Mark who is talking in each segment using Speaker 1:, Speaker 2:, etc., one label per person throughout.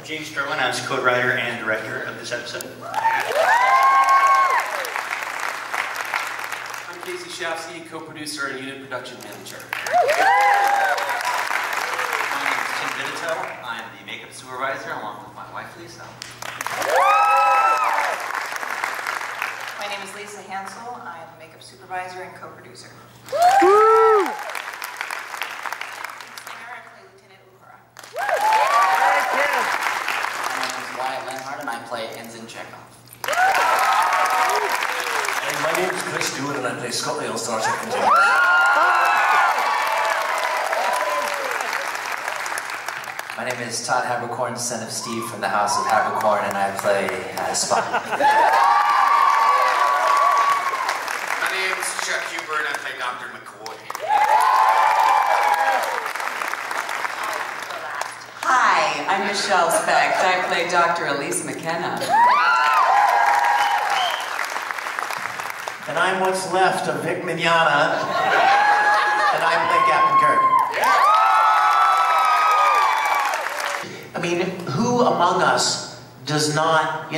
Speaker 1: James Sterling. I was co-writer and director of this episode.
Speaker 2: I'm Casey Shafsky, co-producer and unit production manager.
Speaker 3: My name is Tim Vitito. I'm the makeup supervisor along with my wife, Lisa.
Speaker 4: My name is Lisa Hansel. I am the makeup supervisor and co-producer.
Speaker 3: And I play Ensign Chekhov.
Speaker 5: Hey, my name is Chris Stewart and I play Scotty on Star Trek Continues.
Speaker 6: My name is Todd Habercorn, son of Steve from the House of Habercorn, and I play Spock.
Speaker 7: My name is Chuck Huber and I play Dr. McCoy.
Speaker 8: Hi, I'm Michelle Specht. I play Dr. Elise McKenna.
Speaker 9: And I'm what's left of Vic Mignogna, and I play Captain Kirk. I mean, who among us does not,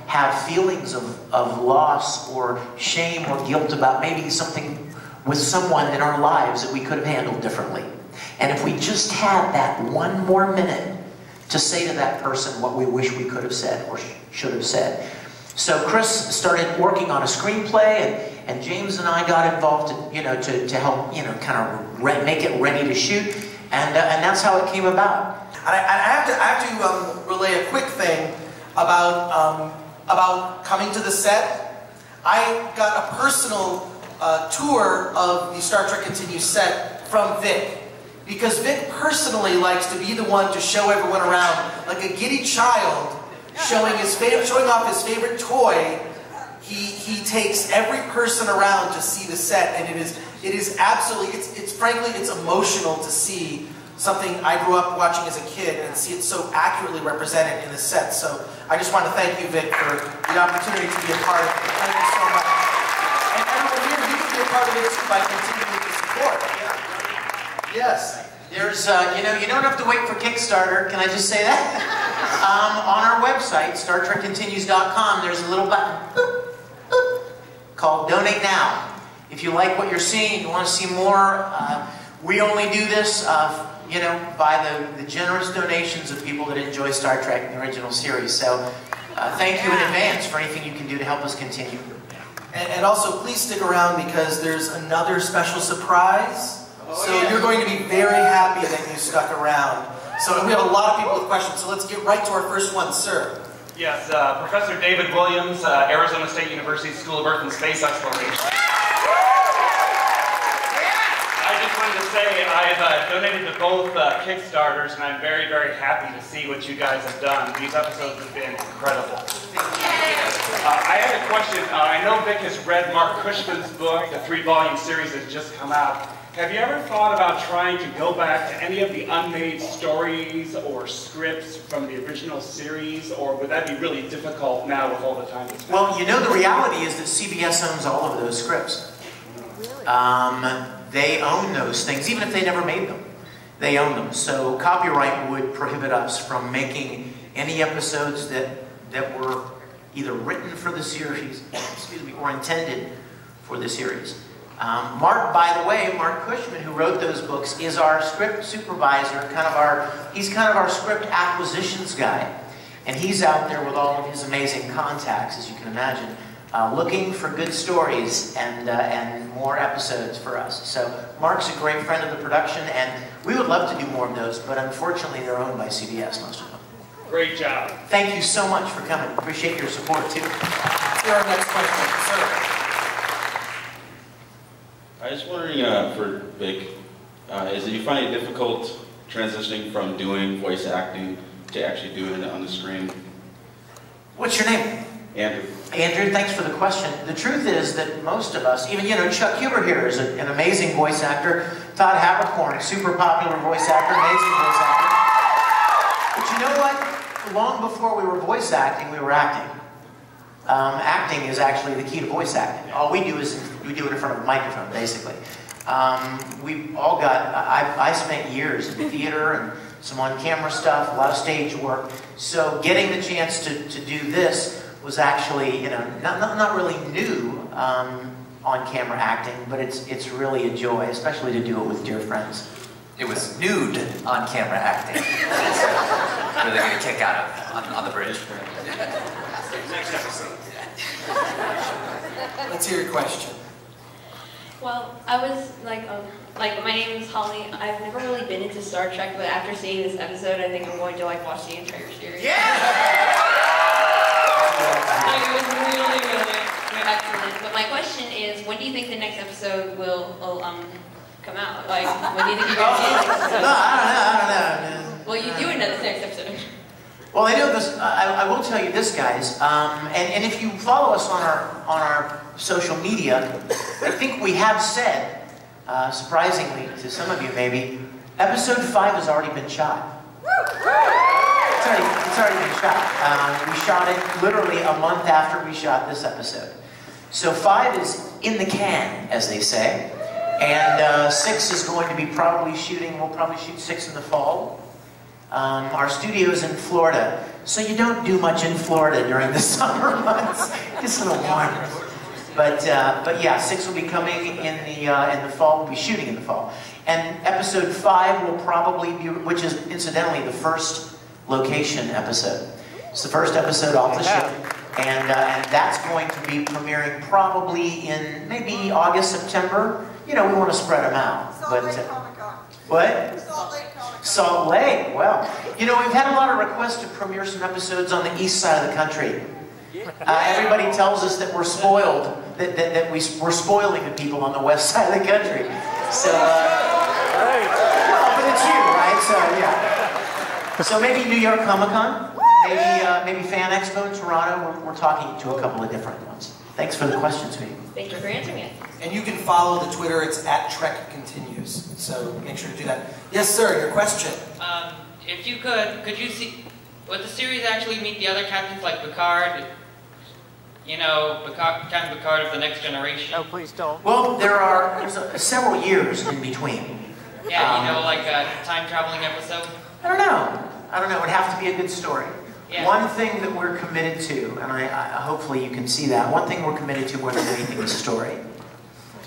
Speaker 9: have feelings of loss or shame or guilt about maybe something with someone in our lives that we could have handled differently? And if we just had that one more minute to say to that person what we wish we could have said or should have said. So Chris started working on a screenplay, and James and I got involved, to help, kind of make it ready to shoot, and that's how it came about.
Speaker 10: I have to relay a quick thing about coming to the set. I got a personal tour of the Star Trek Continues set from Vic. Because Vic personally likes to be the one to show everyone around, like a giddy child, showing off his favorite toy. He takes every person around to see the set, and it is absolutely, frankly, it's emotional to see something I grew up watching as a kid and see it so accurately represented in the set. So I just want to thank you, Vic, for the opportunity to be a part of it. Thank you so much. And we're here, you can be a part of it too by continuing to support. Yes.
Speaker 9: There's, you don't have to wait for Kickstarter. Can I just say that? On our website, StarTrekContinues.com, there's a little button boop, boop, called Donate Now. If you like what you're seeing, you want to see more, we only do this, by the generous donations of people that enjoy Star Trek, the original series. So thank you in advance for anything you can do to help us continue.
Speaker 10: And also, please stick around because there's another special surprise. So you're going to be very happy that you stuck around. So we have a lot of people with questions, so let's get right to our first one, sir.
Speaker 11: Yes, Professor David Williams, Arizona State University School of Earth and Space Exploration. I just wanted to say I've donated to both Kickstarters, and I'm very, very happy to see what you guys have done. These episodes have been incredible. I had a question. I know Vic has read Mark Cushman's book, the 3-volume series that's just come out. Have you ever thought about trying to go back to any of the unmade stories or scripts from the original series, or would that be really difficult now with all the time that's
Speaker 9: Well, the reality is that CBS owns all of those scripts. They own those things, even if they never made them. They own them. So copyright would prohibit us from making any episodes that were either written for the series, or intended for the series. Mark, by the way, Mark Cushman, who wrote those books, is our script supervisor, he's kind of our script acquisitions guy. And he's out there with all of his amazing contacts, as you can imagine, looking for good stories and more episodes for us. So Mark's a great friend of the production, and we would love to do more of those, but unfortunately they're owned by CBS, most of them.
Speaker 11: Great job.
Speaker 9: Thank you so much for coming. Appreciate your support, too.
Speaker 10: Here our next question, sir.
Speaker 12: I was wondering for Vic, is that you find it difficult transitioning from doing voice acting to actually doing it on the screen?
Speaker 9: What's your name?
Speaker 12: Andrew.
Speaker 9: Andrew, thanks for the question. The truth is that most of us, even, Chuck Huber here is an amazing voice actor. Todd Habercorn, super popular voice actor, amazing voice actor. But you know what? Long before we were voice acting, we were acting. Acting is actually the key to voice acting. All we do is we do it in front of a microphone, basically. We've all got, I spent years in theater and some on-camera stuff, a lot of stage work. So getting the chance to do this was actually, you know, not really new on-camera acting, but it's really a joy, especially to do it with dear friends.
Speaker 6: It was nude on-camera acting. So really get a kick out of on the bridge.
Speaker 10: Next episode. Let's hear your question.
Speaker 13: Well, I was like my name is Holly. I've never really been into Star Trek, but after seeing this episode, I think I'm going to watch the entire series.
Speaker 9: Yeah!
Speaker 13: It was really excellent. But my question is, when do you think the next episode will come out? Like, when do you think you're going to see the next episode?
Speaker 9: No, I don't know.
Speaker 13: Well, you do another next episode.
Speaker 9: Well, I know this. I will tell you this, guys. And if you follow us on our social media, I think we have said, surprisingly to some of you maybe, episode 5 has already been shot. It's already been shot. We shot it literally a month after we shot this episode. So 5 is in the can, as they say, and 6 is going to be probably shooting. We'll probably shoot 6 in the fall. Our studio is in Florida, so you don't do much in Florida during the summer months. It's a little warm. But yeah, 6 will be coming in the fall. We'll be shooting in the fall, and episode 5 will probably be, which is incidentally the first location episode. It's the first episode off the ship, and that's going to be premiering probably in maybe August, September. You know, we want to spread them out. What? Salt Lake. Well, you know, we've had a lot of requests to premiere some episodes on the east side of the country. Everybody tells us that we're spoiled, that we're spoiling the people on the west side of the country. So, well, but it's you, right? So, yeah. So maybe New York Comic Con, maybe Fan Expo in Toronto. We're talking to a couple of different ones. Thanks for the question, sweetie.
Speaker 13: Thank you for answering it.
Speaker 10: And you can follow the Twitter. It's @TrekContinues. So make sure to do that. Yes, sir. Your question.
Speaker 14: If you could you see, would the series actually meet the other captains like Picard? You know, Captain Picard of the Next Generation.
Speaker 9: No, please don't. Well, there's several years in between.
Speaker 14: Yeah, you know, like a time-traveling episode?
Speaker 9: I don't know. It would have to be a good story.
Speaker 14: Yeah.
Speaker 9: One thing that we're committed to, and I hopefully you can see that, one thing we're committed to more than anything is story.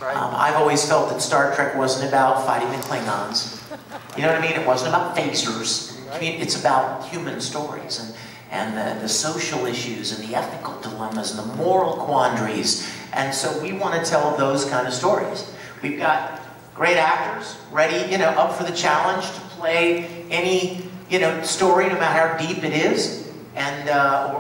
Speaker 9: I've always felt that Star Trek wasn't about fighting the Klingons. You know what I mean? It wasn't about phasers. It's about human stories and the social issues and the ethical dilemmas and the moral quandaries. And so we want to tell those kind of stories. We've got great actors ready, you know, up for the challenge to play any, you know, story, no matter how deep it is and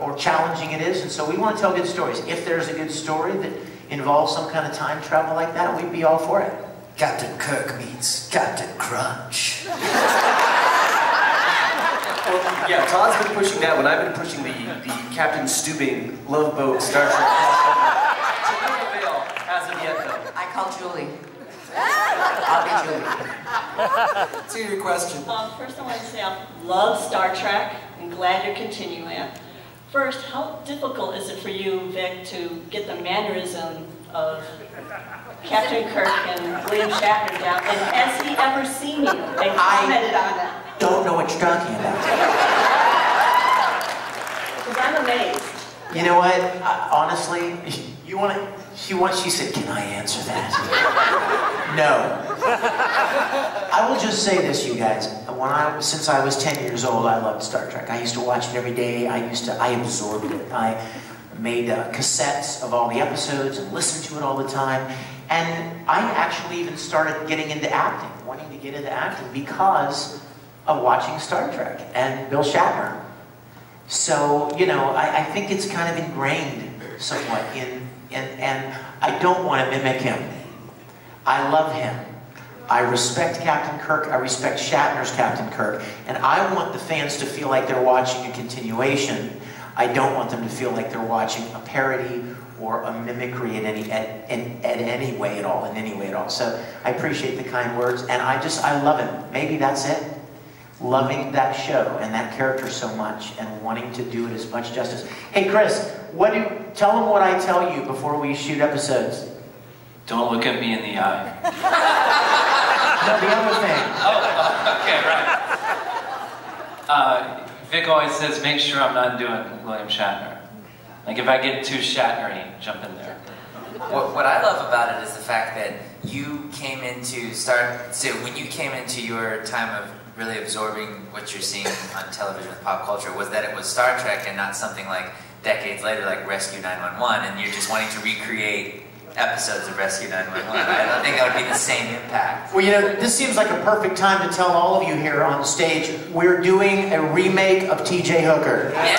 Speaker 9: or challenging it is. And so we want to tell good stories. If there's a good story that involves some kind of time travel like that, we'd be all for it.
Speaker 5: Captain Kirk meets Captain Crunch.
Speaker 2: Well, yeah, Todd's been pushing that when I've been pushing the Captain Stubing Love Boat Star Trek. As of yet, though.
Speaker 8: I call Julie.
Speaker 10: I'll be Julie. Let's hear your question.
Speaker 15: First I want to say I love Star Trek. I'm glad you're continuing it. First, how difficult is it for you, Vic, to get the mannerism of Captain Kirk and William Shatner down? And has he ever seen you and commented on that?
Speaker 9: Don't know what you're talking about.
Speaker 15: Because I'm amazed.
Speaker 9: You know what? Honestly, you want to... She said, "Can I answer that?" No. I will just say this, you guys. Since I was 10 years old, I loved Star Trek. I used to watch it every day. I absorbed it. I made cassettes of all the episodes and listened to it all the time. And I actually even started getting into acting, wanting to get into acting because of watching Star Trek and Bill Shatner. So, you know, I think it's kind of ingrained somewhat and I don't want to mimic him. I love him. I respect Captain Kirk. I respect Shatner's Captain Kirk. And I want the fans to feel like they're watching a continuation. I don't want them to feel like they're watching a parody or a mimicry in any way at all. So I appreciate the kind words, and I love him. Maybe that's it. Loving that show and that character so much and wanting to do it as much justice. Hey Chris, tell them what I tell you before we shoot episodes.
Speaker 6: Don't look at me in the eye.
Speaker 9: No, the other thing.
Speaker 14: Oh, okay, right.
Speaker 16: Vic always says, make sure I'm not doing William Shatner. Like if I get too Shatner-y, jump in there.
Speaker 6: What I love about it is the fact that you came into when you came into your time of really absorbing what you're seeing on television with pop culture, was that it was Star Trek and not something like decades later like Rescue 911, and you're just wanting to recreate episodes of Rescue 911. I don't think that would be the same impact.
Speaker 9: Well, you know, this seems like a perfect time to tell all of you here on stage, we're doing a remake of T.J. Hooker.
Speaker 6: Yeah!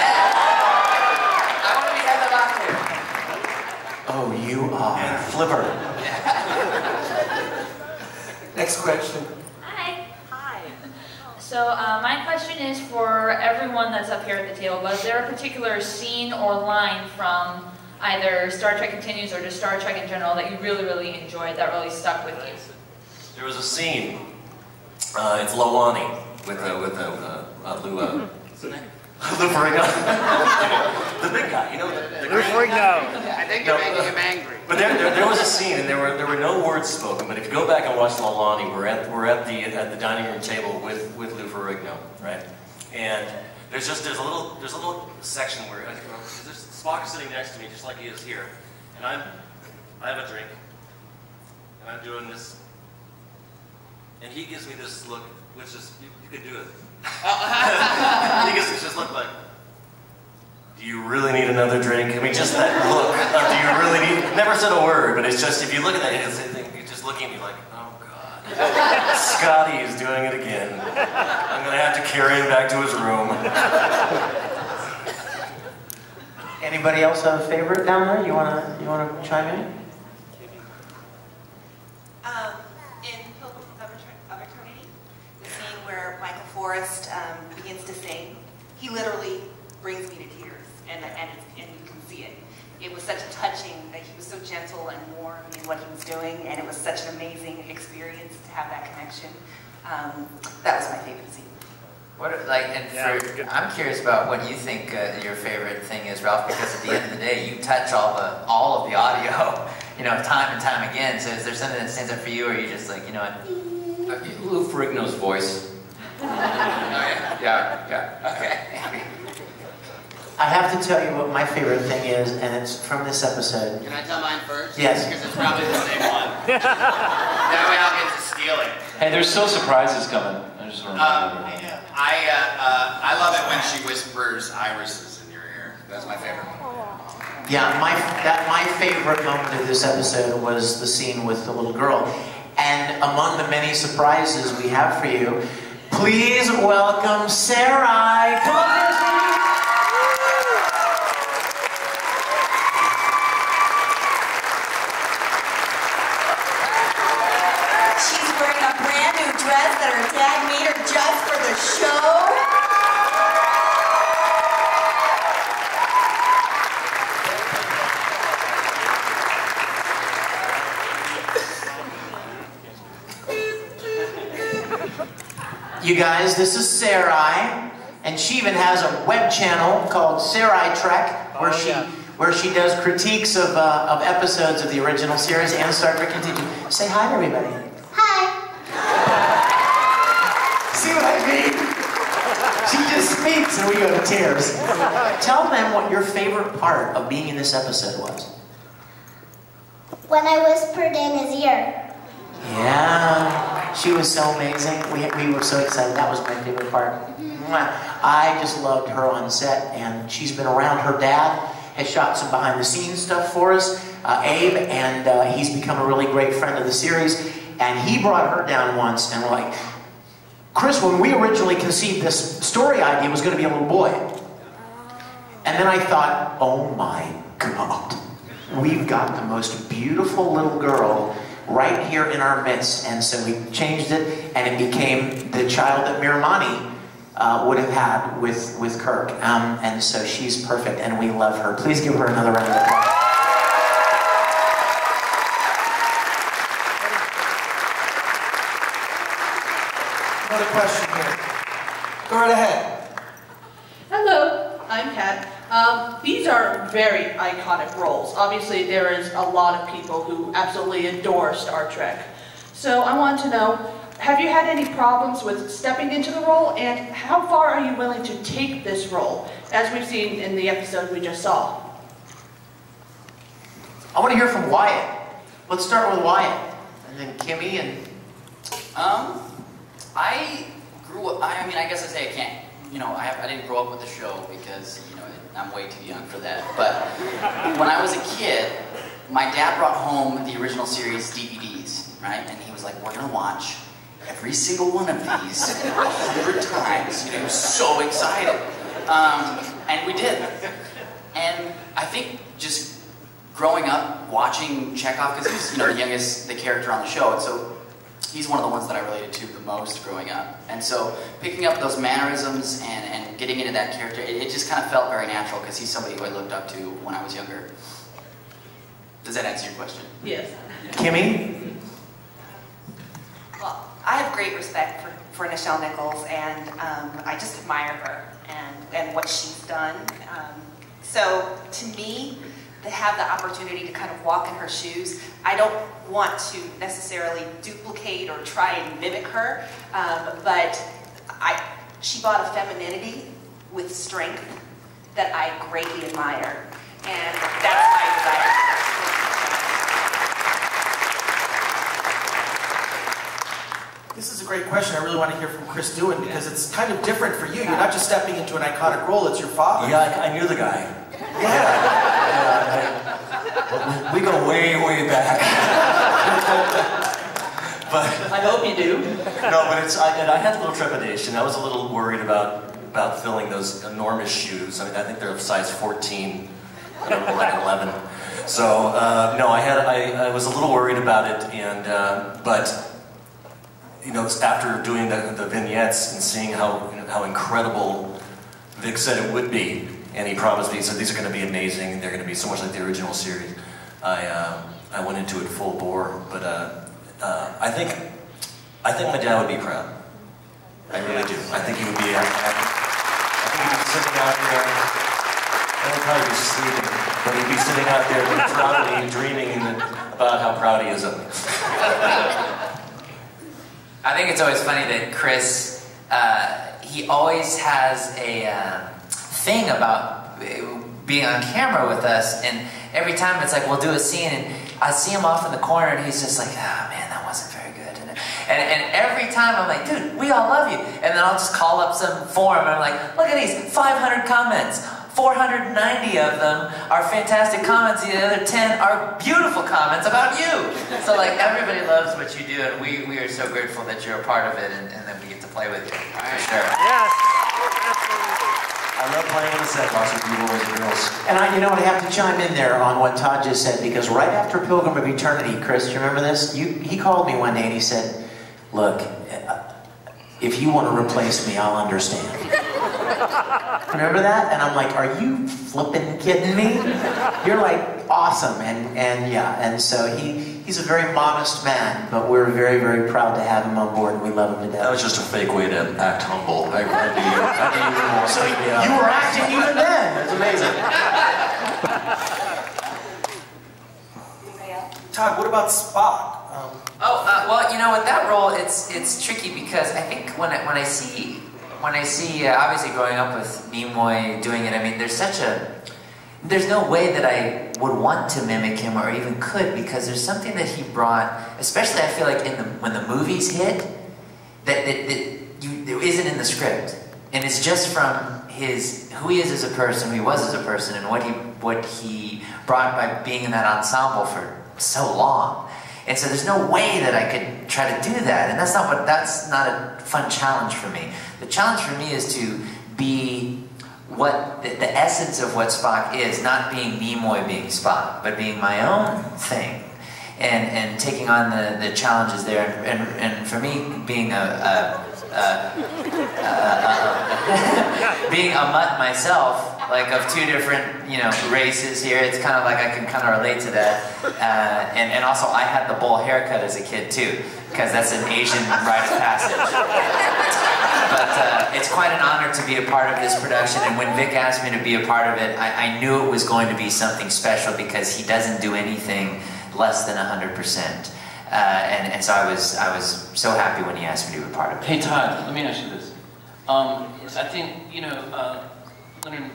Speaker 6: I want to be Heather Locklear.
Speaker 9: Oh, you are. Flipper.
Speaker 10: Next question.
Speaker 13: Hi. So my question is for everyone that's up here at the table, but is there a particular scene or line from either Star Trek Continues or just Star Trek in general that you really, really enjoyed, that really stuck with you?
Speaker 5: There was a scene. It's Lowani with Lou Ferrigno. The big guy, you know.
Speaker 7: Lou Ferrigno. I think you're making him angry.
Speaker 5: But there was a scene, and there were no words spoken. But if you go back and watch Lowani, we're at the dining room table with Lou Ferrigno, right? And there's a little section where Spock is sitting next to me, just like he is here, and I have a drink, and I'm doing this, and he gives me this look, which is you could do it. He gives me this look like, do you really need another drink? I mean, just that look. Do you really need? Never said a word, but it's just if you look at that, it's just looking at me like, oh God, Scotty is doing it again. I'm gonna have to carry him back to his room.
Speaker 9: Anybody else have a favorite down there? You wanna chime in?
Speaker 4: In Pilgrim of Eternity, the scene where Michael Forrest begins to sing, he literally brings me to tears, and you can see it. It was such a touching, that he was so gentle and warm in what he was doing, and it was such an amazing experience to have that connection. That was my favorite scene.
Speaker 6: I'm curious about what you think your favorite thing is, Ralph, because at the end of the day, you touch all of the audio, you know, time and time again. So is there something that stands out for you, or are you just like, you know what?
Speaker 2: Lou Ferrigno's voice.
Speaker 6: Oh yeah. Okay.
Speaker 9: I have to tell you what my favorite thing is, and it's from this episode.
Speaker 7: Can I tell mine first?
Speaker 9: Yes.
Speaker 7: Because it's probably the same one. That way I'll get to steal it.
Speaker 16: Hey, there's still surprises coming. I just want to
Speaker 7: I love it when she whispers irises in your ear. That's my favorite one.
Speaker 9: Yeah, my favorite moment of this episode was the scene with the little girl. And among the many surprises we have for you, please welcome Sarai. Come on,
Speaker 17: She's wearing a brand new dress that her dad made her just for the show.
Speaker 9: You guys, this is Sarai, and she even has a web channel called Sarai Trek, where she does critiques of episodes of the original series and Star Trek Continue. Say hi to everybody.
Speaker 17: Hi.
Speaker 9: See what I mean? She just speaks and we go to tears. Tell them what your favorite part of being in this episode was.
Speaker 17: When I whispered in his ear.
Speaker 9: Yeah, she was so amazing. We were so excited. That was my favorite part. I just loved her on set, and she's been around. Her dad has shot some behind-the-scenes stuff for us, Abe, and he's become a really great friend of the series. And he brought her down once, and we're like, Chris, when we originally conceived this story idea, it was going to be a little boy. And then I thought, oh my God, we've got the most beautiful little girl right here in our midst. And so we changed it, and it became the child that Miramani would have had with Kirk. And so she's perfect, and we love her. Please give her another round of applause.
Speaker 10: Another question here. Go right ahead.
Speaker 18: Hello, I'm Kat. These are very iconic roles. Obviously, there is a lot of people who absolutely adore Star Trek. So I want to know, have you had any problems with stepping into the role, and how far are you willing to take this role, as we've seen in the episode we just saw?
Speaker 9: I want to hear from Wyatt. Let's start with Wyatt, and then Kimmy, and...
Speaker 19: I grew up, I mean, I guess I say I can't, you know, I didn't grow up with the show because, you know, I'm way too young for that. But when I was a kid, my dad brought home the original series DVDs, right? And he was like, we're gonna watch every single one of these 100 times. And he was so excited. And we did. And I think just growing up watching Chekhov, because he's, you know, the character on the show, and so he's one of the ones that I related to the most growing up. And so picking up those mannerisms and getting into that character, it just kind of felt very natural because he's somebody who I looked up to when I was younger. Does that answer your question?
Speaker 18: Yes.
Speaker 9: Kimmy?
Speaker 4: Well, I have great respect for Nichelle Nichols, and I just admire her and what she's done. So to me, to have the opportunity to kind of walk in her shoes, I don't want to necessarily duplicate or try and mimic her, but she brought a femininity with strength that I greatly admire, and that's my desire.
Speaker 10: This is a great question. I really want to hear from Chris Doohan because it's kind of different for you. You're not just stepping into an iconic role, it's your father.
Speaker 5: Yeah, I knew the guy. We go way, way back. But
Speaker 18: I hope you do.
Speaker 5: No, but I had a little trepidation. I was a little worried about filling those enormous shoes. I mean, I think they're size 14. I don't know, like 11. So no, I was a little worried about it, and but you know, after doing the vignettes and seeing how incredible Vic said it would be, and he promised me, he said these are going to be amazing. They're going to be so much like the original series. I went into it full bore, but I think my dad would be proud. I really do. I think he would be. I think he'd be sitting out there. I would probably be sleeping, but he'd be sitting out there proudly dreaming about how proud he is of me.
Speaker 6: I think it's always funny that Chris, he always has a thing about being on camera with us, and every time it's like we'll do a scene and I see him off in the corner and he's just like, ah, man, that wasn't very good. And every time I'm like, dude, we all love you. And then I'll just call up some forum and I'm like, look at these, 500 comments. 490 of them are fantastic comments, the other 10 are beautiful comments about you. So like everybody loves what you do, and we are so grateful that you're a part of it and that we get to play with you. For sure.
Speaker 9: Yes.
Speaker 5: I love playing on the set, lots of you boys and girls.
Speaker 9: And I have to chime in there on what Todd just said, because right after Pilgrim of Eternity, Chris, do you remember this? He called me one day and he said, look, if you want to replace me, I'll understand. Remember that? And I'm like, are you flipping kidding me? You're like awesome, and yeah, and so he's a very modest man, but we're very, very proud to have him on board, and we love him to death.
Speaker 5: That was just a fake way to act humble. I do even more.
Speaker 9: So you were acting even then. That's amazing.
Speaker 10: Todd, what about Spock?
Speaker 6: Well, you know, with that role, it's tricky because I think when I see obviously growing up with Nimoy doing it, I mean, there's no way that I would want to mimic him or even could, because there's something that he brought, especially I feel like when the movies hit, that isn't in the script, and it's just from who he is as a person, who he was as a person, and what he brought by being in that ensemble for so long. And so there's no way that I could try to do that, and that's not a fun challenge for me. The challenge for me is to be what the essence of what Spock is, not being Nimoy being Spock, but being my own thing, and taking on the challenges there. And for me, being being a mutt myself, like of two different races here, it's kind of like I can kind of relate to that. And also I had the bowl haircut as a kid too, because that's an Asian rite of passage. But it's quite an honor to be a part of this production, and when Vic asked me to be a part of it, I knew it was going to be something special, because he doesn't do anything less than 100%. And so I was so happy when he asked me to be a part of it.
Speaker 16: Hey Todd, let me ask you this. I think, you know, Leonard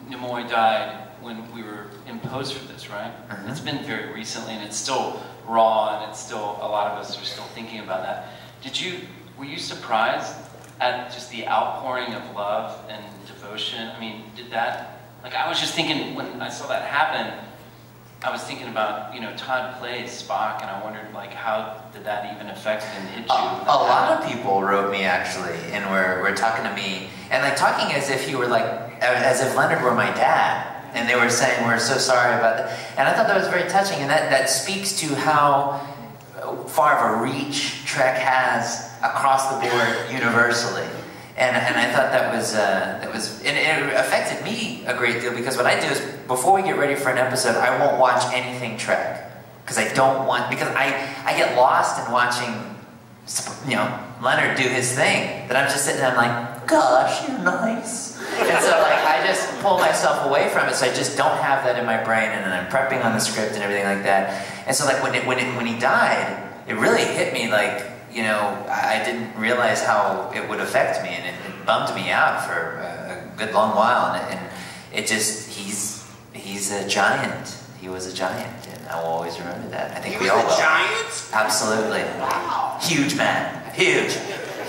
Speaker 16: Nimoy died when we were in post for this, right?
Speaker 6: Mm-hmm.
Speaker 16: It's been very recently, and it's still raw, and it's still, a lot of us are still thinking about that. Were you surprised at just the outpouring of love and devotion? I mean, I was just thinking, when I saw that happen, I was thinking about, you know, Todd plays Spock, and I wondered, like, how did that even affect and hit you?
Speaker 6: A lot of people wrote me, actually, and were talking to me, and like talking as if you were like, as if Leonard were my dad. And they were saying, we're so sorry about that. And I thought that was very touching, and that speaks to how far of a reach Trek has across the board universally. And I thought that was, and it affected me a great deal, because what I do is, before we get ready for an episode, I won't watch anything Trek. Because I don't want, because I get lost in watching, you know, Leonard do his thing. That I'm just sitting there, I'm like, gosh, you're nice. And so like, I just pull myself away from it, so I just don't have that in my brain, and then I'm prepping on the script and everything like that. And so like, when he died, it really hit me like, you know, I didn't realize how it would affect me, and it bummed me out for a good long while, and it just, he's a giant. He was a giant, and I will always remember that. I think we all will.
Speaker 7: He was a giant?
Speaker 6: Absolutely. Wow. Huge man. Huge.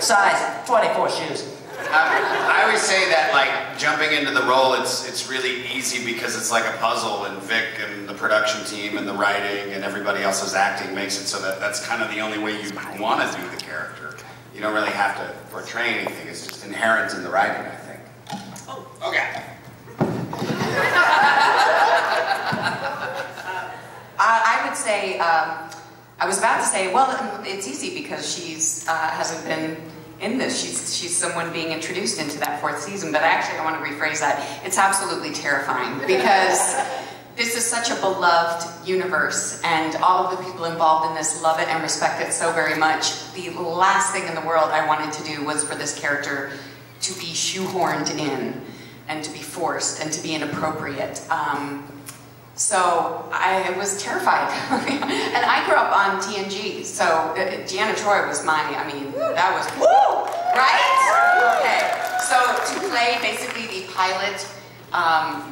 Speaker 6: Size 24 shoes.
Speaker 7: I always say that, like, jumping into the role, it's really easy because it's like a puzzle, and Vic and the production team and the writing and everybody else's acting makes it so that that's kind of the only way you want to do the character. You don't really have to portray anything. It's just inherent in the writing, I think. Oh, okay.
Speaker 8: I would say, I was about to say, well, it's easy because she's hasn't been in this. She's someone being introduced into that 4th season, but actually I want to rephrase that. It's absolutely terrifying, because this is such a beloved universe, and all of the people involved in this love it and respect it so very much. The last thing in the world I wanted to do was for this character to be shoehorned in, and to be forced, and to be inappropriate. So I was terrified. And I grew up on TNG, so Deanna Troi was that was, woo, right? Okay, so to play basically the pilot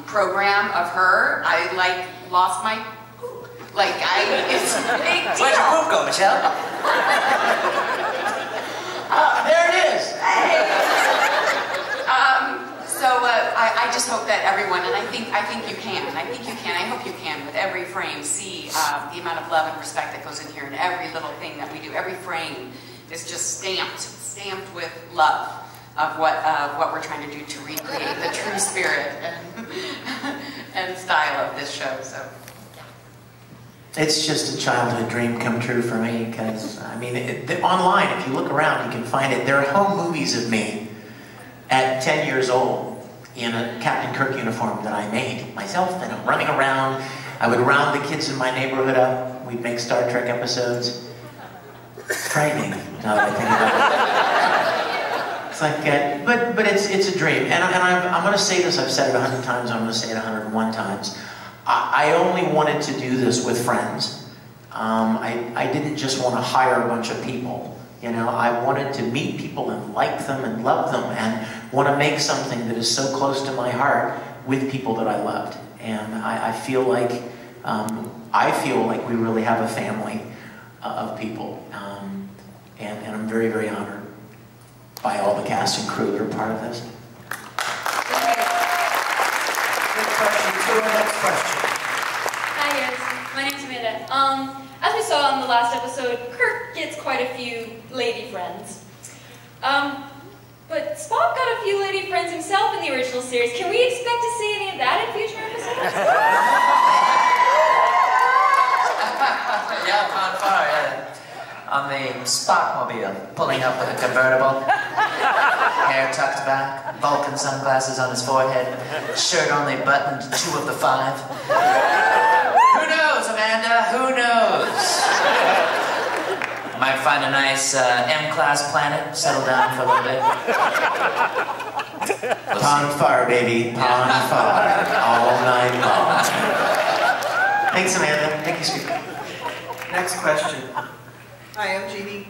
Speaker 8: program of her, I like lost my poop. Like it's a big deal.
Speaker 6: Where'd your poop go, Michelle?
Speaker 9: There it is.
Speaker 8: Hey. So I just hope that everyone, and I think you can. I think you can. I hope you can, with every frame, see the amount of love and respect that goes in here, and every little thing that we do. Every frame is just stamped with love of what we're trying to do to recreate the true spirit and style of this show. So.
Speaker 9: It's just a childhood dream come true for me, because, I mean, online, if you look around, you can find it. There are home movies of me at 10 years old in a Captain Kirk uniform that I made myself, and I'm running around. I would round the kids in my neighborhood up. We'd make Star Trek episodes. It's frightening, now that I think about it. It's like, but it's a dream. And I'm going to say this, I've said it 100 times, I'm going to say it 101 times. I only wanted to do this with friends. I didn't just want to hire a bunch of people. You know, I wanted to meet people and like them and love them, and want to make something that is so close to my heart with people that I loved. And I feel like we really have a family of people, and I'm very, very honored by all the cast and crew that are part of this.
Speaker 10: Good question. To our next question.
Speaker 13: Hi guys, my name's Amanda. As we saw in the last episode, Kirk gets quite a few lady friends. But Spock got a few lady friends himself in the original series. Can we expect to see any of that in future episodes?
Speaker 6: Yeah, on fire, yeah. On the Spockmobile, pulling up with a convertible, hair tucked back, Vulcan sunglasses on his forehead, shirt only buttoned 2 of the 5. Who knows, Amanda? Who knows? Might find a nice M-class planet, settle down for a little bit.
Speaker 9: Pond fire, baby. Pond fire. All night long. Thanks, Amanda. Thank you, Steve.
Speaker 10: Next question.
Speaker 20: Hi, I'm Jeannie.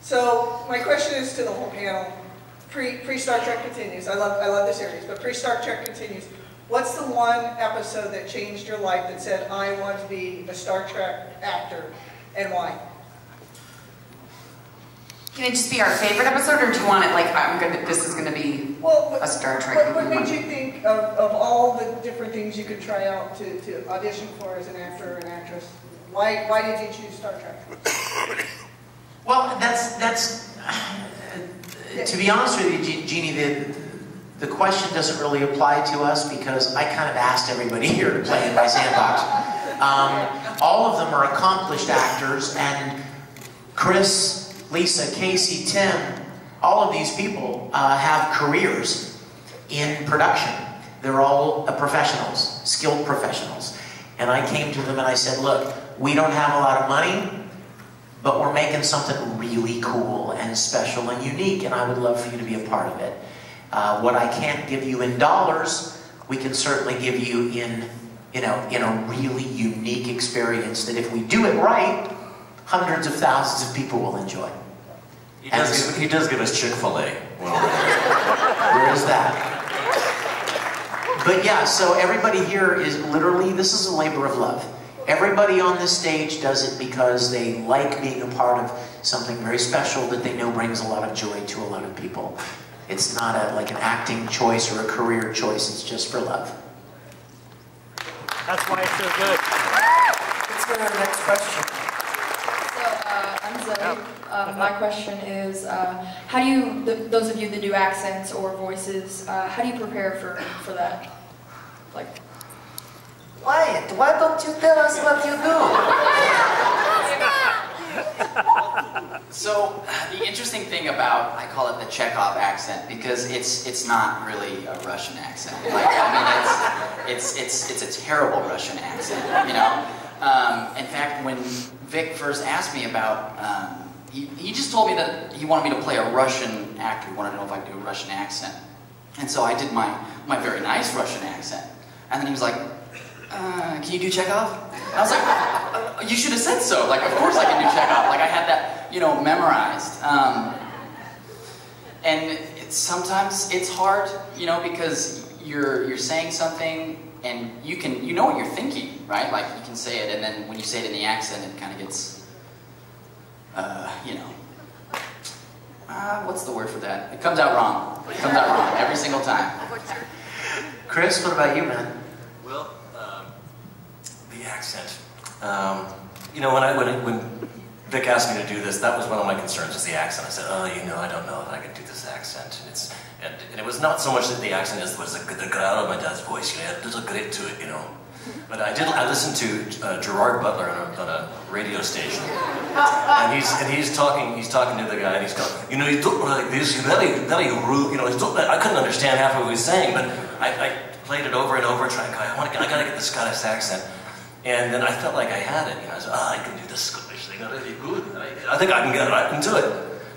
Speaker 20: So my question is to the whole panel. Pre-Star Trek Continues. I love the series, but pre-Star Trek Continues. What's the one episode that changed your life that said, I want to be a Star Trek actor, and why?
Speaker 8: Can it just be our favorite episode, or do you want it like, this is gonna be a Star Trek?
Speaker 20: What made you think of all the different things you could try out to audition for as an actor or an actress? Why did you choose Star Trek?
Speaker 9: Well, that's to be honest with you, Jeannie, the question doesn't really apply to us because I kind of asked everybody here to play in my sandbox. All of them are accomplished actors, and Chris, Lisa, Casey, Tim, all of these people have careers in production. They're all professionals, skilled professionals. And I came to them and I said, look, we don't have a lot of money, but we're making something really cool and special and unique, and I would love for you to be a part of it. What I can't give you in dollars, we can certainly give you in a really unique experience that if we do it right, hundreds of thousands of people will enjoy.
Speaker 5: He does give us Chick-fil-A.
Speaker 9: Where is that? But yeah, so everybody here is literally, this is a labor of love. Everybody on this stage does it because they like being a part of something very special that they know brings a lot of joy to a lot of people. It's not like an acting choice or a career choice, it's just for love.
Speaker 21: That's why it's so good.
Speaker 10: Let's go to our next question.
Speaker 22: I'm Zoe. My question is, how do you, those of you that do accents or voices, how do you prepare for that? Like,
Speaker 10: Wyatt, why don't you tell us what you do?
Speaker 19: So the interesting thing about, I call it the Chekhov accent, because it's not really a Russian accent. Like, I mean, it's a terrible Russian accent, you know. In fact, when Vic first asked me about, he just told me that he wanted me to play a Russian actor. He wanted to know if I could do a Russian accent. And so I did my very nice Russian accent. And then he was like, can you do Chekhov? And I was like, you should have said so. Like, of course I can do Chekhov. Like, I had that, you know, memorized. And sometimes it's hard, you know, because you're saying something and you know what you're thinking, right? Like, you can say it, and then when you say it in the accent, it kind of gets, you know, what's the word for that? It comes out wrong. It comes out wrong every single time.
Speaker 9: Chris, what about you, man?
Speaker 5: Well, the accent. You know, when Vic asked me to do this, that was one of my concerns, was the accent. I said, oh, you know, I don't know if I can do this accent. And it was not so much that the accent was the growl of my dad's voice. You know, there's a grit to it, you know. But I listened to Gerard Butler on a radio station, and he's talking to the guy, and he's going, you know, he talked like this, very rude, you know. I couldn't understand half of what he was saying, but I played it over and over, trying. I gotta get the Scottish accent, and then I felt like I had it. You know, I said, I can do the Scottish thing really good. I think I can get right into it.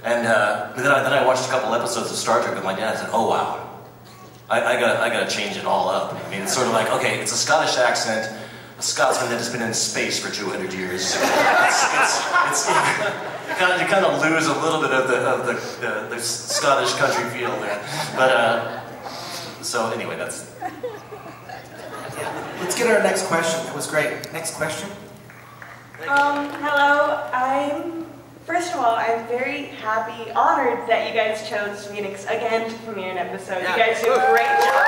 Speaker 5: And then I watched a couple episodes of Star Trek with my dad and said, oh wow. I gotta change it all up. I mean, it's sort of like, okay, it's a Scottish accent, a Scotsman that has been in space for 200 years. You kind of lose a little bit of the Scottish country feel there. But so anyway, that's.
Speaker 10: Let's get our next question. That was great. Next question.
Speaker 23: Hello. First of all, I'm very happy, honored that you guys chose Phoenix again to premiere an episode. You guys do a great job.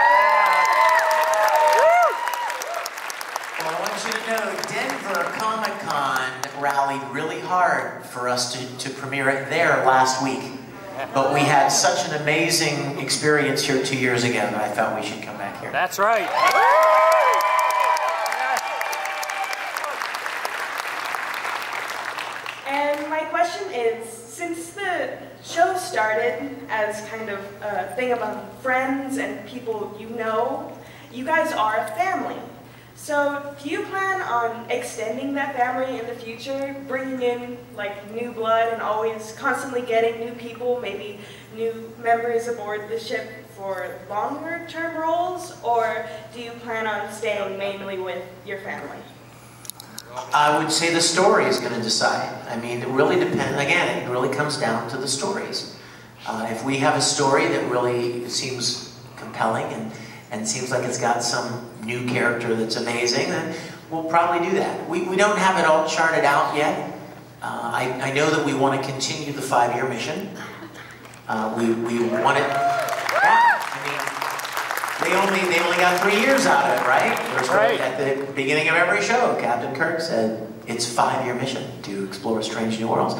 Speaker 9: Well, I want you to know, Denver Comic-Con rallied really hard for us to premiere it there last week. But we had such an amazing experience here 2 years ago that I felt we should come back here.
Speaker 21: That's right.
Speaker 23: And my question is, since the show started as kind of a thing about friends and people you know, you guys are a family. So do you plan on extending that family in the future, bringing in like new blood and always constantly getting new people, maybe new members aboard the ship for longer term roles, or do you plan on staying mainly with your family?
Speaker 9: I would say the story is going to decide. I mean, it really depends. Again, it really comes down to the stories. If we have a story that really seems compelling and seems like it's got some new character that's amazing, then we'll probably do that. We don't have it all charted out yet. I know that we want to continue the 5-year mission. We want it. Yeah, I mean, they only got 3 years out of it, right? Right. At the beginning of every show, Captain Kirk said it's a 5-year mission to explore strange new worlds.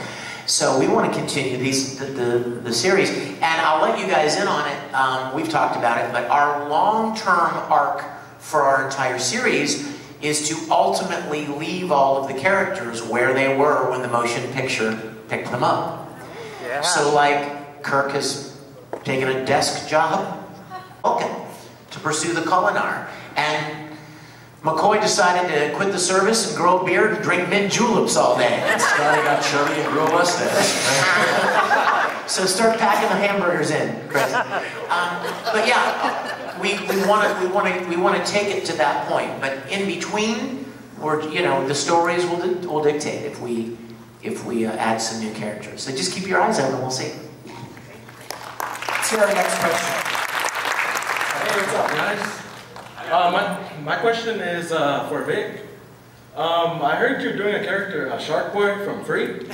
Speaker 9: So we want to continue the series, and I'll let you guys in on it. We've talked about it, but our long-term arc for our entire series is to ultimately leave all of the characters where they were when the motion picture picked them up. Yeah. So like Kirk has taken a desk job, Vulcan, to pursue the Kolinahr, and McCoy decided to quit the service and grow a beard and drink mint juleps all day. Scotty got chubby and grew a mustache. So start packing the hamburgers in, Chris. But yeah, we want to take it to that point. But in between, the stories will dictate if we add some new characters. So just keep your eyes open. We'll see.
Speaker 10: Let's hear our next question.
Speaker 1: Hey, what's up, guys? My question is for Vic. I heard you're doing a character, Shark Boy from Free.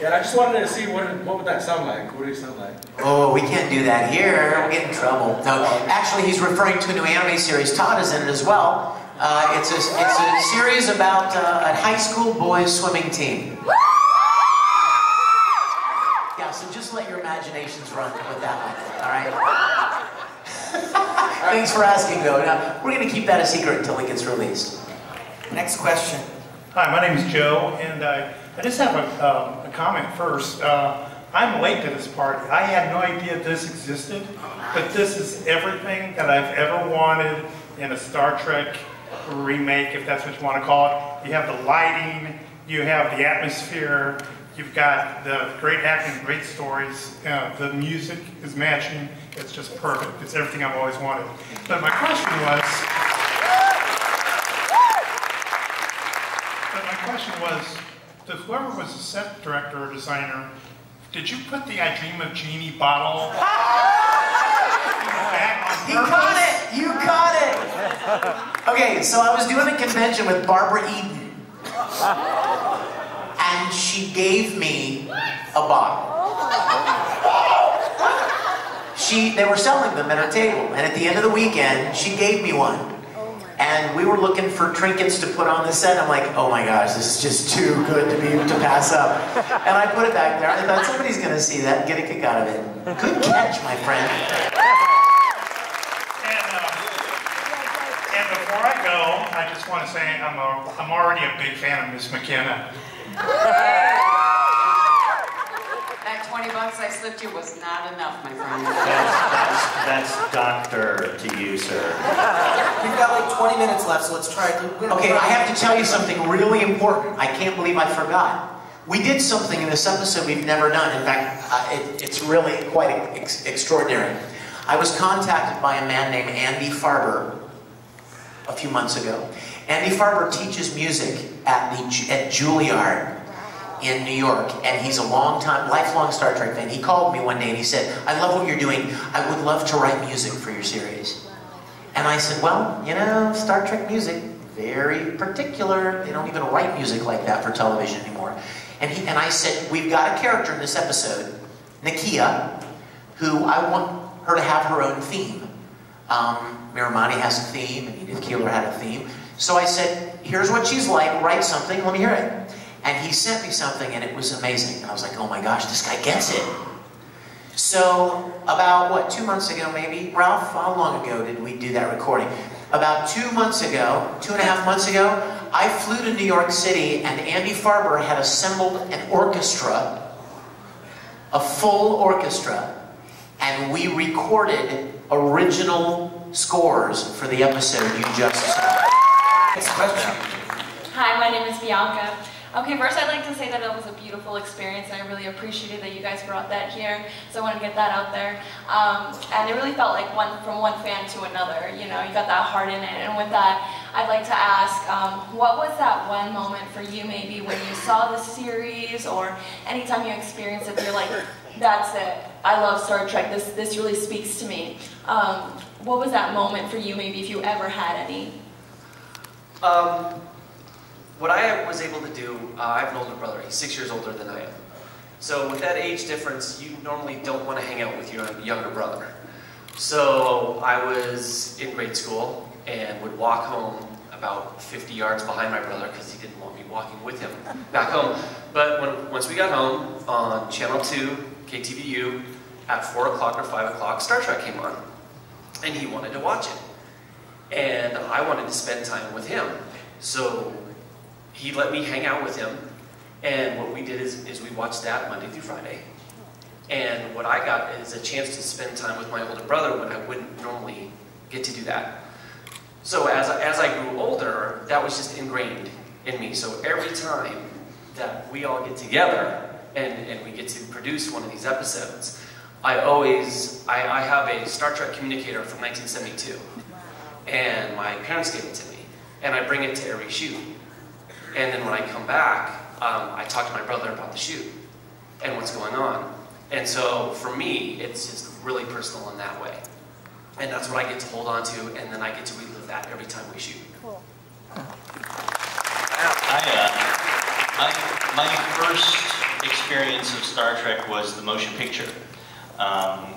Speaker 1: And I just wanted to see what would that sound like? What would he sound like?
Speaker 9: Oh, we can't do that here. We'll get in trouble. No, actually, he's referring to a new anime series. Todd is in it as well. It's a series about a high school boys swimming team. Yeah, so just let your imaginations run with that one. All right. Thanks for asking, though. Now, we're going to keep that a secret until it gets released.
Speaker 10: Next question.
Speaker 3: Hi, my name is Joe, and I just have a comment first. I'm late to this party. I had no idea this existed, but this is everything that I've ever wanted in a Star Trek remake, if that's what you want to call it. You have the lighting, you have the atmosphere, you've got the great acting, great stories, the music is matching. It's just perfect. It's everything I've always wanted. But my question was, whoever was the set director or designer, did you put the I Dream of Jeannie bottle back on purpose?
Speaker 9: He caught it! You caught it! Okay, so I was doing a convention with Barbara Eden. And she gave me a bottle. They were selling them at her table, and at the end of the weekend, she gave me one. And we were looking for trinkets to put on the set. I'm like, oh my gosh, this is just too good to pass up. And I put it back there. I thought somebody's going to see that and get a kick out of it. Good catch, my friend.
Speaker 3: And before I go, I just want to say I'm already a big fan of Miss McKenna.
Speaker 8: That $20 I slipped you was not enough, my friend.
Speaker 21: That's doctor to you, sir.
Speaker 10: We've got like 20 minutes left, so let's try it.
Speaker 9: Okay, I have to tell you something really important. I can't believe I forgot. We did something in this episode we've never done. In fact, it's really quite extraordinary. I was contacted by a man named Andy Farber a few months ago. Andy Farber teaches music at Juilliard in New York, and he's a lifelong Star Trek fan. He called me one day and he said, I love what you're doing. I would love to write music for your series. And I said, well, Star Trek music, very particular. They don't even write music like that for television anymore. And I said, we've got a character in this episode, Nakia, who I want her to have her own theme. Miramani has a theme, and Edith Keeler had a theme. So I said, here's what she's like, write something, let me hear it. And he sent me something, and it was amazing. And I was like, oh my gosh, this guy gets it. So about, 2 months ago maybe? Ralph, how long ago did we do that recording? About 2 months ago, 2.5 months ago, I flew to New York City, and Andy Farber had assembled an orchestra, a full orchestra, and we recorded original scores for the episode you just saw. Next question.
Speaker 13: Hi, my name is Bianca. Okay, first I'd like to say that it was a beautiful experience, and I really appreciated that you guys brought that here, so I want to get that out there. And it really felt like from one fan to another, you got that heart in it, and with that,
Speaker 22: I'd like to ask, what was that one moment for you maybe when you saw the series or anytime you experienced it, you're like, that's it, I love Star Trek, this really speaks to me. What was that moment for you maybe if you ever had any?
Speaker 2: What I was able to do, I have an older brother, he's 6 years older than I am. So with that age difference, you normally don't want to hang out with your younger brother. So I was in grade school and would walk home about 50 yards behind my brother because he didn't want me walking with him back home. But once we got home, on Channel 2, KTVU, at 4 o'clock or 5 o'clock, Star Trek came on. And he wanted to watch it. And I wanted to spend time with him. So he let me hang out with him. And what we did is we watched that Monday through Friday. And what I got is a chance to spend time with my older brother when I wouldn't normally get to do that. So as I grew older, that was just ingrained in me. So every time that we all get together and we get to produce one of these episodes, I have a Star Trek communicator from 1972. And my parents gave it to me. And I bring it to every shoot. And then when I come back, I talk to my brother about the shoot and what's going on. And so for me, it's just really personal in that way. And that's what I get to hold on to, and then I get to relive that every time we shoot.
Speaker 22: Cool.
Speaker 21: My first experience of Star Trek was the motion picture.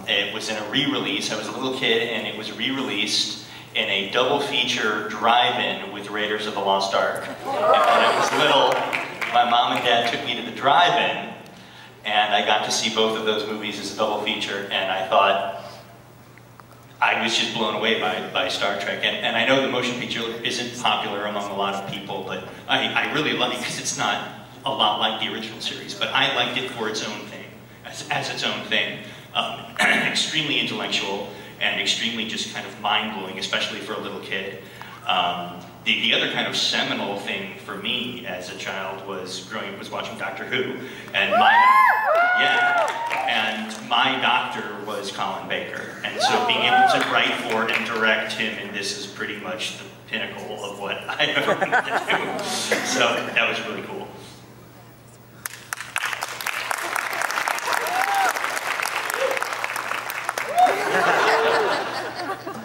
Speaker 21: It was in a re-release. I was a little kid, and it was re-released in a double feature drive-in with Raiders of the Lost Ark. And when I was little, my mom and dad took me to the drive-in, and I got to see both of those movies as a double feature, and I thought, I was just blown away by Star Trek. And I know the motion picture isn't popular among a lot of people, but I really like it because it's not a lot like the original series, but I liked it for its own thing, as its own thing. Extremely intellectual and extremely just kind of mind-blowing, especially for a little kid. The other kind of seminal thing for me as a child was watching Doctor Who, and my doctor was Colin Baker, and so being able to write for and direct him, and this is pretty much the pinnacle of what I ever wanted to do. So that was really cool.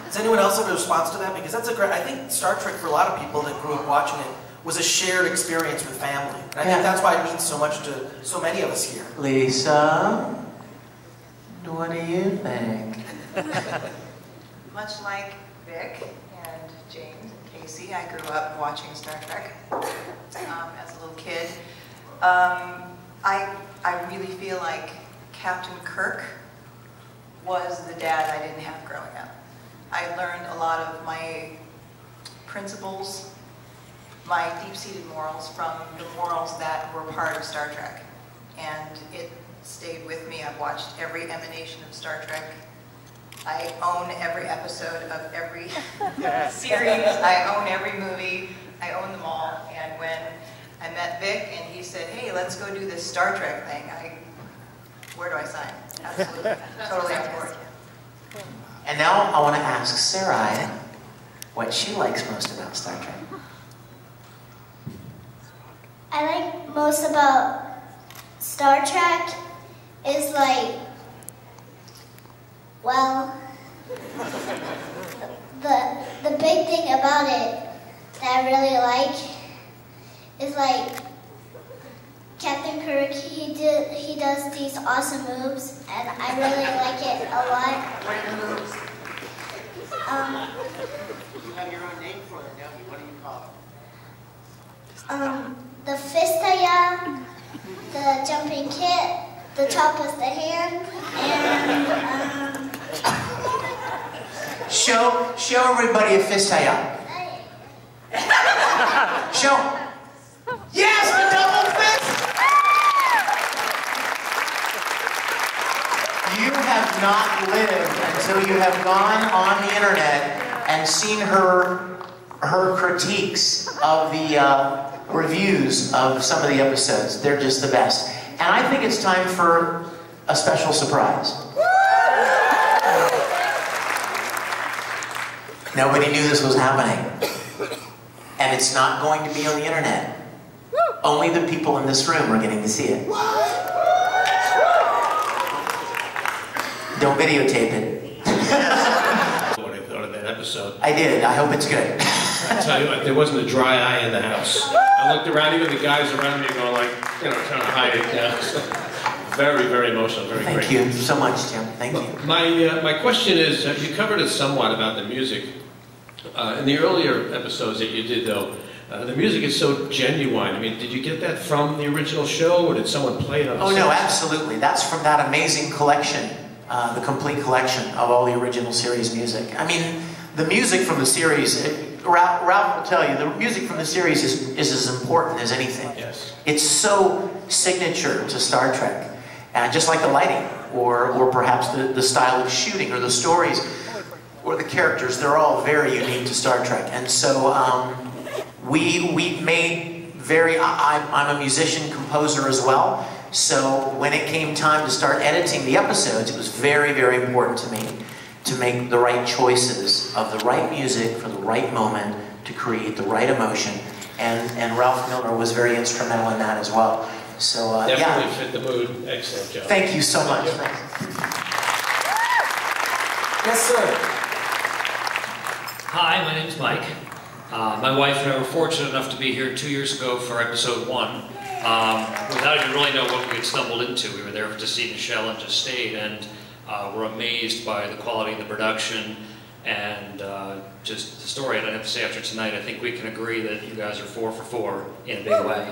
Speaker 10: Does anyone else have a response to that? Because that's a great, I think Star Trek for a lot of people that grew up watching it was a shared experience with family. And I think that's why it means so much to so many of us here.
Speaker 9: Lisa, what do you think?
Speaker 11: Much like Vic and James and Casey, I grew up watching Star Trek as a little kid. I really feel like Captain Kirk was the dad I didn't have growing up. I learned a lot of my principles, my deep-seated morals from the morals that were part of Star Trek. And it stayed with me. I've watched every emanation of Star Trek. I own every episode of every series. I own every movie. I own them all. And when I met Vic and he said, hey, let's go do this Star Trek thing, where do I sign? Absolutely. Totally on board.
Speaker 9: And now I want to ask Sarai what she likes most about Star Trek.
Speaker 12: I like most about Star Trek is like, well, the big thing about it that I really like is like Captain Kirk, he does these awesome moves, and I really like it a lot.
Speaker 11: What are the moves?
Speaker 10: You have your own name for it, don't you? What do you call it?
Speaker 12: The Fistaya, the jumping kit, the top of the hand, and
Speaker 9: Show everybody a Fistaya. Show. Yes, the double fist. You have not lived until you have gone on the internet and seen her critiques of the reviews of some of the episodes. They're just the best. And I think it's time for a special surprise. Nobody knew this was happening. and it's not going to be on the internet. Only the people in this room are getting to see it. Don't videotape it.
Speaker 14: What I thought of that episode.
Speaker 9: I did. I hope it's good.
Speaker 14: I tell you what, there wasn't a dry eye in the house. I looked around, even the guys around me going like, you know, trying to hide it down. So, very, very emotional, very great.
Speaker 9: Thank you so much, Tim. Thank you.
Speaker 14: My question is, you covered it somewhat about the music. In the earlier episodes that you did, though, the music is so genuine. I mean, did you get that from the original show, or did someone play it on the
Speaker 9: Oh,
Speaker 14: set?
Speaker 9: no, absolutely. That's from that amazing collection, the complete collection of all the original series music. I mean, the music from the series, Ralph will tell you, the music from the series is as important as anything.
Speaker 14: Yes.
Speaker 9: It's so signature to Star Trek. And just like the lighting, or perhaps the style of shooting, or the stories, or the characters, they're all very unique to Star Trek. And so we made I'm a musician, composer as well. So when it came time to start editing the episodes, it was very, very important to me to make the right choices of the right music for the right moment to create the right emotion. And Ralph Milner was very instrumental in that as well. So
Speaker 14: Definitely fit the mood. Excellent job.
Speaker 9: Thank you so much.
Speaker 10: Yes, sir.
Speaker 15: Hi, my name's Mike. My wife and I were fortunate enough to be here 2 years ago for episode 1. Without even really knowing what we had stumbled into, we were there to see Michelle and just stayed, and were amazed by the quality of the production and just the story. And I have to say, after tonight, I think we can agree that you guys are 4 for 4 in a big way.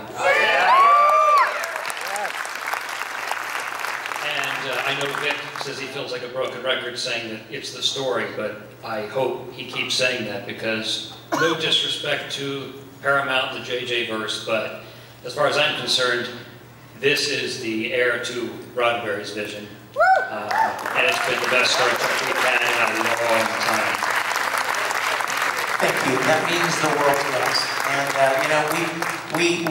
Speaker 15: And I know Vic says he feels like a broken record saying that it's the story, but I hope he keeps saying that, because no disrespect to Paramount, the JJ verse, but as far as I'm concerned, this is the heir to Roddenberry's vision. And it's been the best Star Trek we've had in a long time.
Speaker 9: Thank you. That means the world to us. And you know,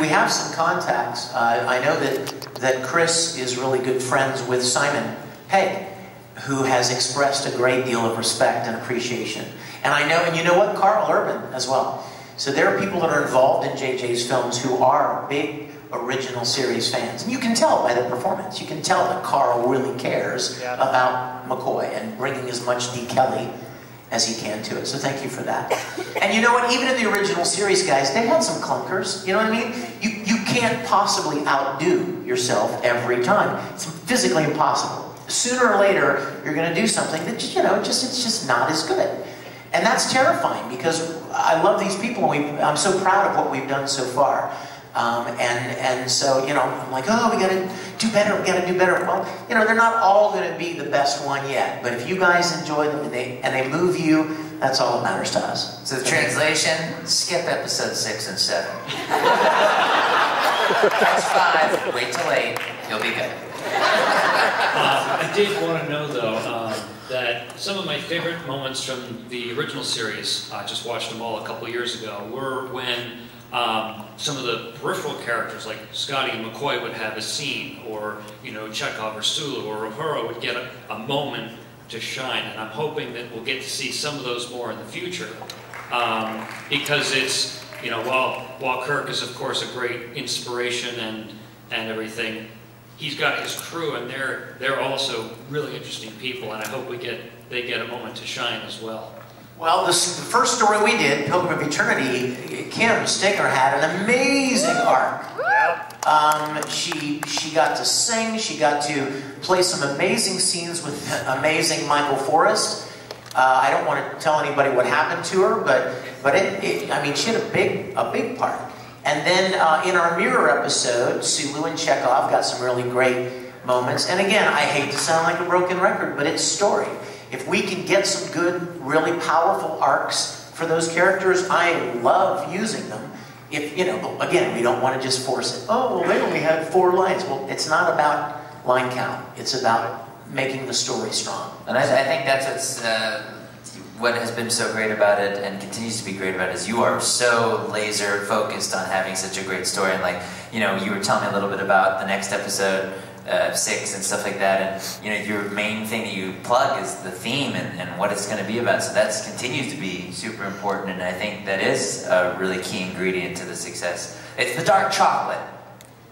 Speaker 9: we have some contacts. I know that Chris is really good friends with Simon Pegg, who has expressed a great deal of respect and appreciation. And I know, and you know what, Carl Urban as well. So there are people that are involved in JJ's films who are big original series fans. And you can tell by the performance. You can tell that Carl really cares about McCoy and bringing as much D. Kelly as he can to it. So thank you for that. And you know what? Even in the original series, guys, they had some clunkers. You know what I mean? You can't possibly outdo yourself every time. It's physically impossible. Sooner or later, you're going to do something that, you know, it's just not as good. And that's terrifying, because I love these people, and I'm so proud of what we've done so far. And so, you know, I'm like, oh, we got to do better, we got to do better. Well, you know, they're not all going to be the best one yet, but if you guys enjoy them and they move you, that's all that matters to us.
Speaker 6: So the translation, skip episode 6 and 7. Catch 5, wait till 8, you'll be good.
Speaker 15: I did want to know, though, that some of my favorite moments from the original series, I just watched them all a couple years ago, were when some of the peripheral characters, like Scotty and McCoy, would have a scene, or, you know, Chekhov or Sulu or Uhura would get a moment to shine, and I'm hoping that we'll get to see some of those more in the future, because it's, you know, while Kirk is, of course, a great inspiration and everything, he's got his crew, and they're also really interesting people, and I hope they get a moment to shine as well.
Speaker 9: Well, the first story we did, Pilgrim of Eternity, Kim Stinger had an amazing arc. She got to sing, she got to play some amazing scenes with amazing Michael Forrest. I don't want to tell anybody what happened to her, but I mean, she had a big part. And then in our Mirror episode, Sulu and Chekhov got some really great moments. And again, I hate to sound like a broken record, but it's story. If we can get some good, really powerful arcs for those characters, I love using them. If, you know, again, we don't want to just force it. Oh, well, they only had 4 lines. Well, it's not about line count. It's about making the story strong.
Speaker 6: And I think that's what has been so great about it, and continues to be great about it, is you are so laser focused on having such a great story. And, like, you know, you were telling me a little bit about the next episode 6 and stuff like that, and you know, your main thing that you plug is the theme and what it's going to be about. So that continues to be super important, and I think that is a really key ingredient to the success. It's the dark chocolate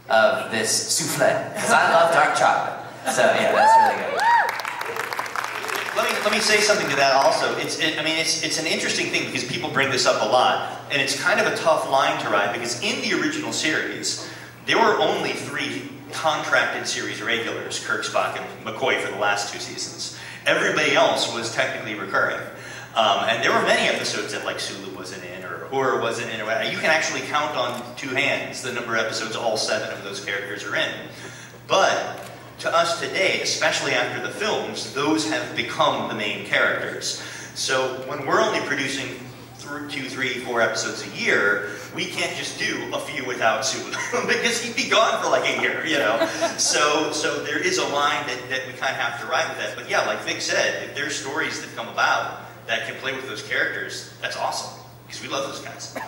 Speaker 6: of this souffle, because I love dark chocolate. So yeah, that's really good.
Speaker 21: Let me say something to that also. It's an interesting thing because people bring this up a lot, and it's kind of a tough line to ride because in the original series, there were only 3 contracted series regulars, Kirk, Spock, and McCoy for the last 2 seasons. Everybody else was technically recurring. And there were many episodes that like Sulu wasn't in or Uhura wasn't in. You can actually count on 2 hands the number of episodes all 7 of those characters are in. But to us today, especially after the films, those have become the main characters. So when we're only producing 2, 3, 4 episodes a year, we can't just do a few without Sulu because he'd be gone for like a year, you know. So there is a line that we kind of have to ride with that. But yeah, like Vic said, if there's stories that come about that can play with those characters, that's awesome because we love those guys.